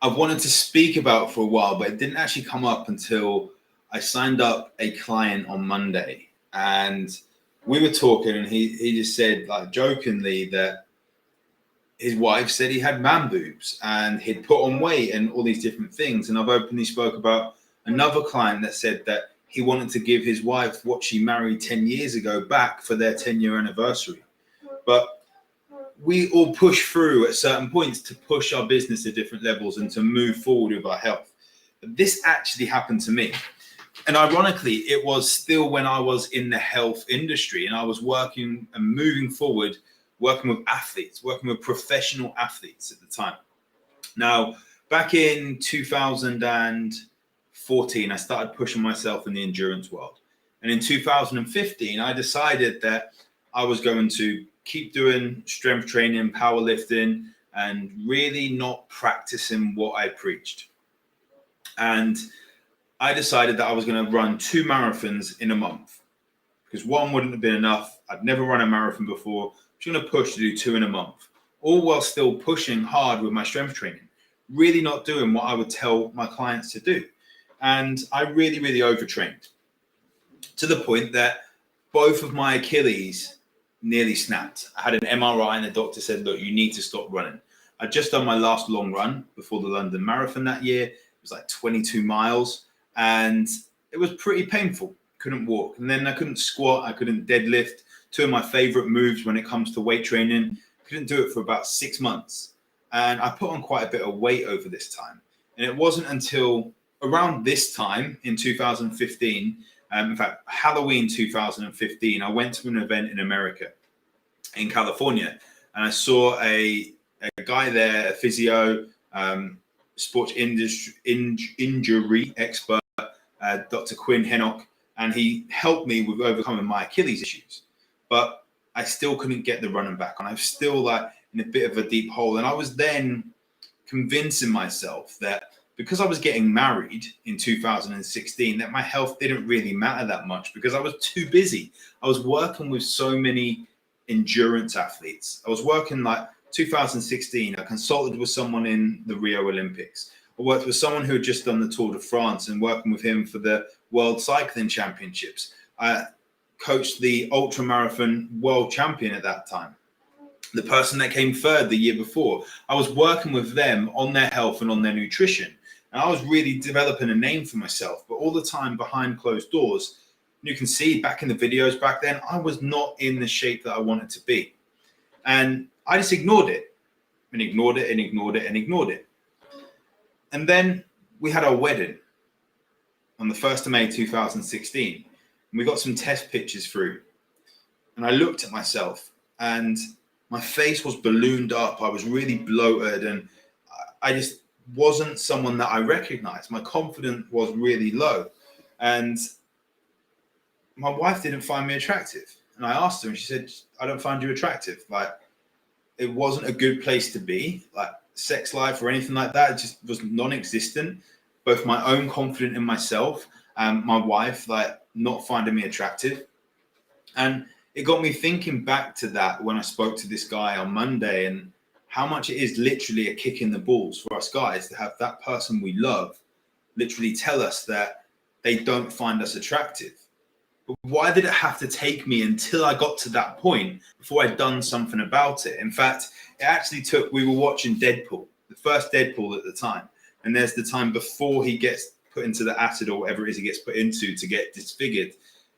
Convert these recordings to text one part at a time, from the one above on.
I've wanted to speak about for a while, but it didn't actually come up until I signed up a client on Monday, and we were talking, and he just said, like, jokingly, that his wife said he had man boobs and he'd put on weight and all these different things. And I've openly spoke about another client that said that he wanted to give his wife what she married 10 years ago back for their 10-year anniversary. But we all push through at certain points to push our business to different levels and to move forward with our health. But this actually happened to me. And ironically, it was still when I was in the health industry and I was working and moving forward, working with athletes, working with professional athletes at the time. Now, back in 2014, I started pushing myself in the endurance world. And in 2015, I decided that I was going to keep doing strength training, powerlifting, and really not practicing what I preached. And I decided that I was going to run 2 marathons in a month because one wouldn't have been enough. I'd never run a marathon before. I'm going to push to do 2 in a month, all while still pushing hard with my strength training, really not doing what I would tell my clients to do. And I really, really overtrained to the point that both of my Achilles nearly snapped. I had an MRI and the doctor said, look, you need to stop running. I'd just done my last long run before the London Marathon that year. It was like 22 miles and it was pretty painful. Couldn't walk. And then I couldn't squat. I couldn't deadlift. 2 of my favorite moves when it comes to weight training. Couldn't do it for about 6 months. And I put on quite a bit of weight over this time. And it wasn't until around this time in 2015, in fact, Halloween 2015, I went to an event in America, in California, and I saw a guy there, a physio, sports injury expert, Dr. Quinn Hennock, and he helped me with overcoming my Achilles issues. But I still couldn't get the running back, and I was still like in a bit of a deep hole. And I was then convincing myself that because I was getting married in 2016, that my health didn't really matter that much because I was too busy. I was working with so many endurance athletes. I was working like 2016, I consulted with someone in the Rio Olympics. I worked with someone who had just done the Tour de France and working with him for the World Cycling Championships. I coached the ultra marathon world champion at that time. The person that came third the year before, I was working with them on their health and on their nutrition. And I was really developing a name for myself, but all the time behind closed doors, you can see back in the videos back then, I was not in the shape that I wanted to be. And I just ignored it and ignored it and ignored it and ignored it. And then we had our wedding on the 1st of May, 2016. And we got some test pictures through. And I looked at myself and my face was ballooned up. I was really bloated and I just wasn't someone that I recognized. My confidence was really low. And my wife didn't find me attractive. And I asked her and she said, I don't find you attractive. Like, it wasn't a good place to be, like sex life or anything like that. It just was non-existent. Both my own confidence in myself and my wife, like, not finding me attractive. And it got me thinking back to that when I spoke to this guy on Monday and how much it is literally a kick in the balls for us guys to have that person we love literally tell us that they don't find us attractive. But why did it have to take me until I got to that point before I'd done something about it? In fact, it actually took, we were watching Deadpool, the first Deadpool at the time. And there's the time before he gets put into the acid or whatever it is he gets put into to get disfigured,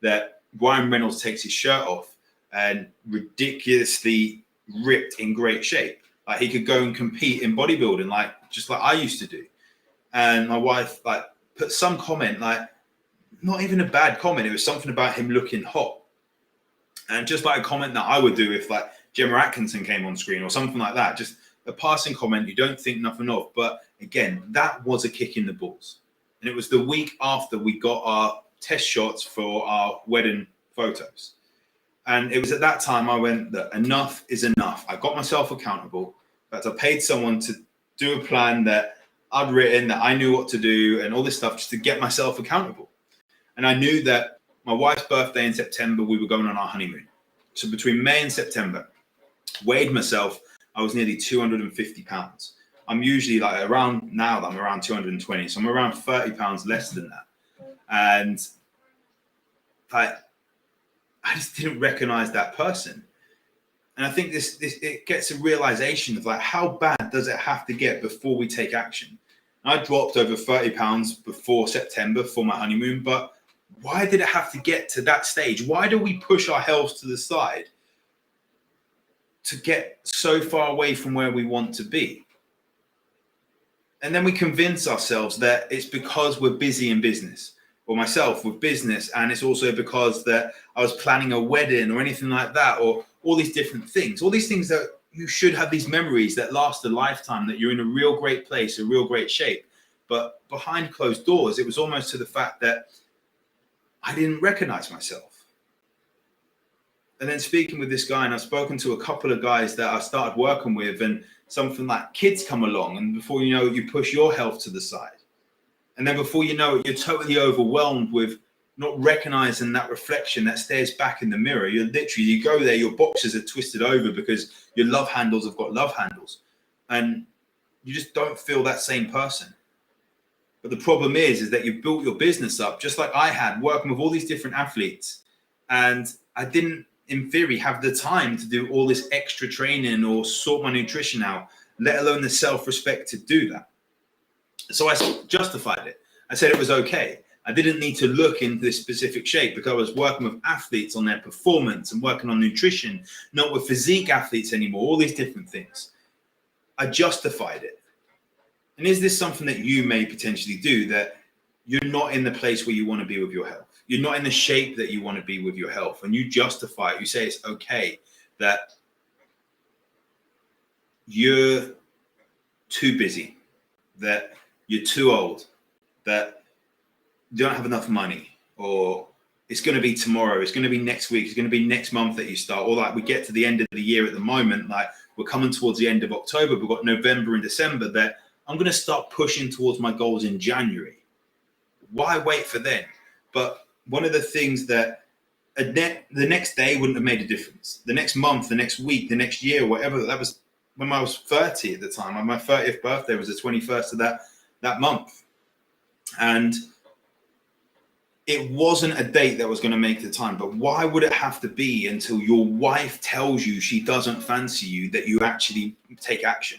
that Ryan Reynolds takes his shirt off and ridiculously ripped in great shape. Like he could go and compete in bodybuilding, like just like I used to do. And my wife like put some comment, like not even a bad comment. It was something about him looking hot. And just like a comment that I would do if like Gemma Atkinson came on screen or something like that, just a passing comment you don't think nothing of. But again, that was a kick in the balls. And it was the week after we got our test shots for our wedding photos. And it was at that time I went, that enough is enough. I got myself accountable. In fact, I paid someone to do a plan that I'd written, that I knew what to do and all this stuff just to get myself accountable. And I knew that my wife's birthday in September, we were going on our honeymoon. So between May and September, weighed myself, I was nearly 250 pounds. I'm usually like around now that I'm around 220. So I'm around 30 pounds less than that. And like, I just didn't recognize that person. And I think this it gets a realization of like, how bad does it have to get before we take action? And I dropped over 30 pounds before September for my honeymoon, but why did it have to get to that stage? Why do we push our health to the side to get so far away from where we want to be? And then we convince ourselves that it's because we're busy in business, or myself with business, and it's also because that I was planning a wedding or anything like that, or all these different things, all these things that you should have these memories that last a lifetime, that you're in a real great place, a real great shape. But behind closed doors, it was almost to the fact that I didn't recognize myself. And then speaking with this guy, and I've spoken to a couple of guys that I started working with, and something like kids come along, and before you know it, you push your health to the side. And then before you know it, you're totally overwhelmed with not recognizing that reflection that stares back in the mirror. You're literally, you go there, your boxes are twisted over because your love handles have got love handles. And you just don't feel that same person. But the problem is that you've built your business up, just like I had, working with all these different athletes. And I didn't, in theory, have the time to do all this extra training or sort my nutrition out, let alone the self-respect to do that. So I justified it. I said it was okay. I didn't need to look into this specific shape because I was working with athletes on their performance and working on nutrition, not with physique athletes anymore, all these different things. I justified it. And is this something that you may potentially do, that you're not in the place where you want to be with your health? You're not in the shape that you want to be with your health, and you justify it. You say it's okay, that you're too busy, that you're too old, that you don't have enough money, or it's going to be tomorrow, it's going to be next week, it's going to be next month that you start. Or like we get to the end of the year at the moment, like we're coming towards the end of October, we've got November and December, that I'm going to start pushing towards my goals in January. Why wait for then? But one of the things that the next day wouldn't have made a difference. The next month, the next week, the next year, whatever, that was when I was 30 at the time. My 30th birthday was the 21st of that month. And it wasn't a date that was going to make the time, but why would it have to be until your wife tells you she doesn't fancy you that you actually take action?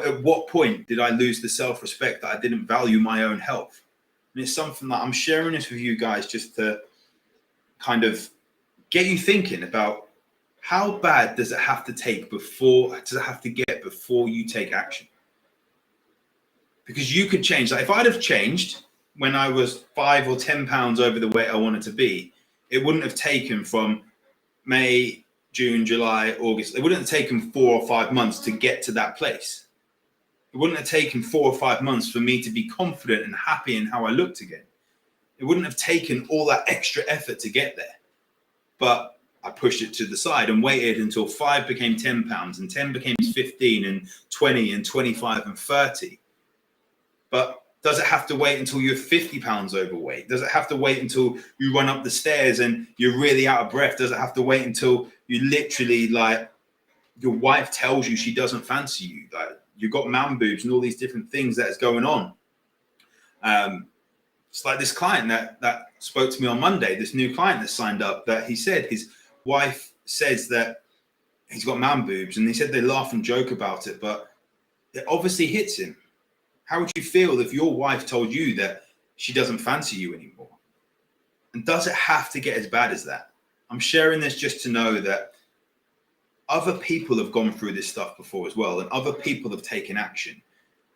At what point did I lose the self-respect that I didn't value my own health? And it's something that I'm sharing this with you guys just to kind of get you thinking about, how bad does it have to take before you take action? Because you could change. Like if I'd have changed when I was 5 or 10 pounds over the weight I wanted to be, it wouldn't have taken from May, June, July, August. It wouldn't have taken 4 or 5 months to get to that place. It wouldn't have taken 4 or 5 months for me to be confident and happy in how I looked again. It wouldn't have taken all that extra effort to get there. But I pushed it to the side and waited until 5 became 10 pounds and 10 became 15 and 20 and 25 and 30. But does it have to wait until you're 50 pounds overweight? Does it have to wait until you run up the stairs and you're really out of breath? Does it have to wait until you literally, like, your wife tells you she doesn't fancy you? Like, you've got man boobs and all these different things that is going on. It's like this client that spoke to me on Monday, this new client that signed up, that he said his wife says that he's got man boobs, and he said they laugh and joke about it, but it obviously hits him. How would you feel if your wife told you that she doesn't fancy you anymore? And does it have to get as bad as that? I'm sharing this just to know that other people have gone through this stuff before as well, and other people have taken action.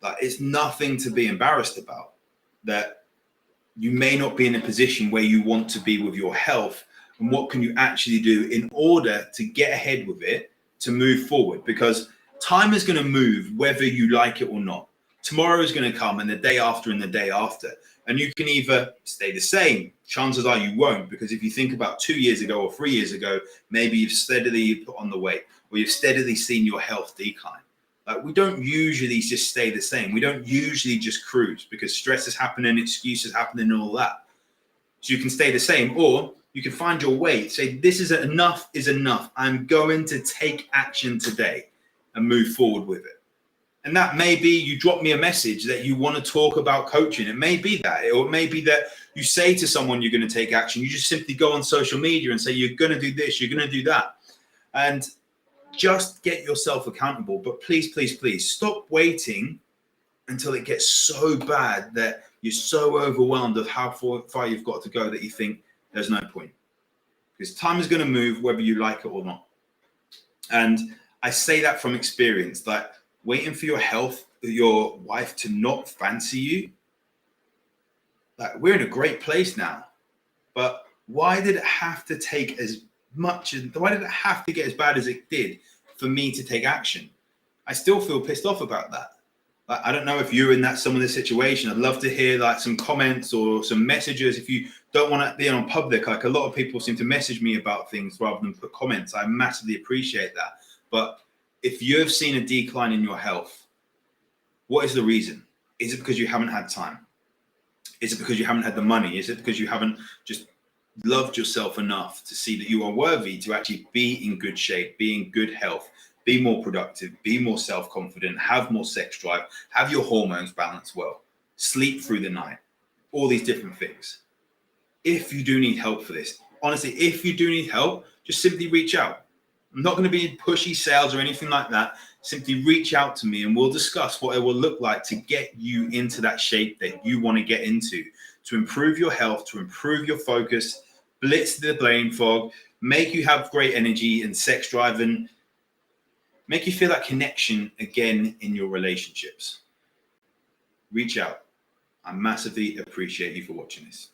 Like, it's nothing to be embarrassed about. That you may not be in a position where you want to be with your health, and what can you actually do in order to get ahead with it, to move forward? Because time is going to move whether you like it or not. Tomorrow is going to come, and the day after, and the day after. And you can either stay the same. Chances are you won't, because if you think about 2 years ago or 3 years ago, maybe you've steadily put on the weight, or you've steadily seen your health decline. Like, we don't usually just stay the same. We don't usually just cruise, because stress is happening, excuses happening, and all that. So you can stay the same, or you can find your way. Say, this is enough. I'm going to take action today and move forward with it. And that may be you drop me a message that you want to talk about coaching. It may be that, or it may be that you say to someone you're going to take action. You just simply go on social media and say you're going to do this, you're going to do that. And just get yourself accountable. But please, please, please stop waiting until it gets so bad that you're so overwhelmed of how far you've got to go that you think there's no point. Because time is going to move whether you like it or not. And I say that from experience, that waiting for your health, your wife to not fancy you, like, we're in a great place now. But why did it have to take as much, why did it have to get as bad as it did for me to take action? I still feel pissed off about that. Like, I don't know if you're in that similar situation. I'd love to hear like some comments or some messages. If you don't want to be on public, like a lot of people seem to message me about things rather than put comments. I massively appreciate that. But if you've seen a decline in your health, what is the reason? Is it because you haven't had time? Is it because you haven't had the money? Is it because you haven't just loved yourself enough to see that you are worthy to actually be in good shape, be in good health, be more productive, be more self-confident, have more sex drive, have your hormones balanced well, sleep through the night, all these different things? If you do need help for this, honestly, if you do need help, just simply reach out. I'm not going to be in pushy sales or anything like that. Simply reach out to me and we'll discuss what it will look like to get you into that shape that you want to get into, to improve your health, to improve your focus, blitz the brain fog, make you have great energy and sex drive, and make you feel that connection again in your relationships. Reach out. I massively appreciate you for watching this.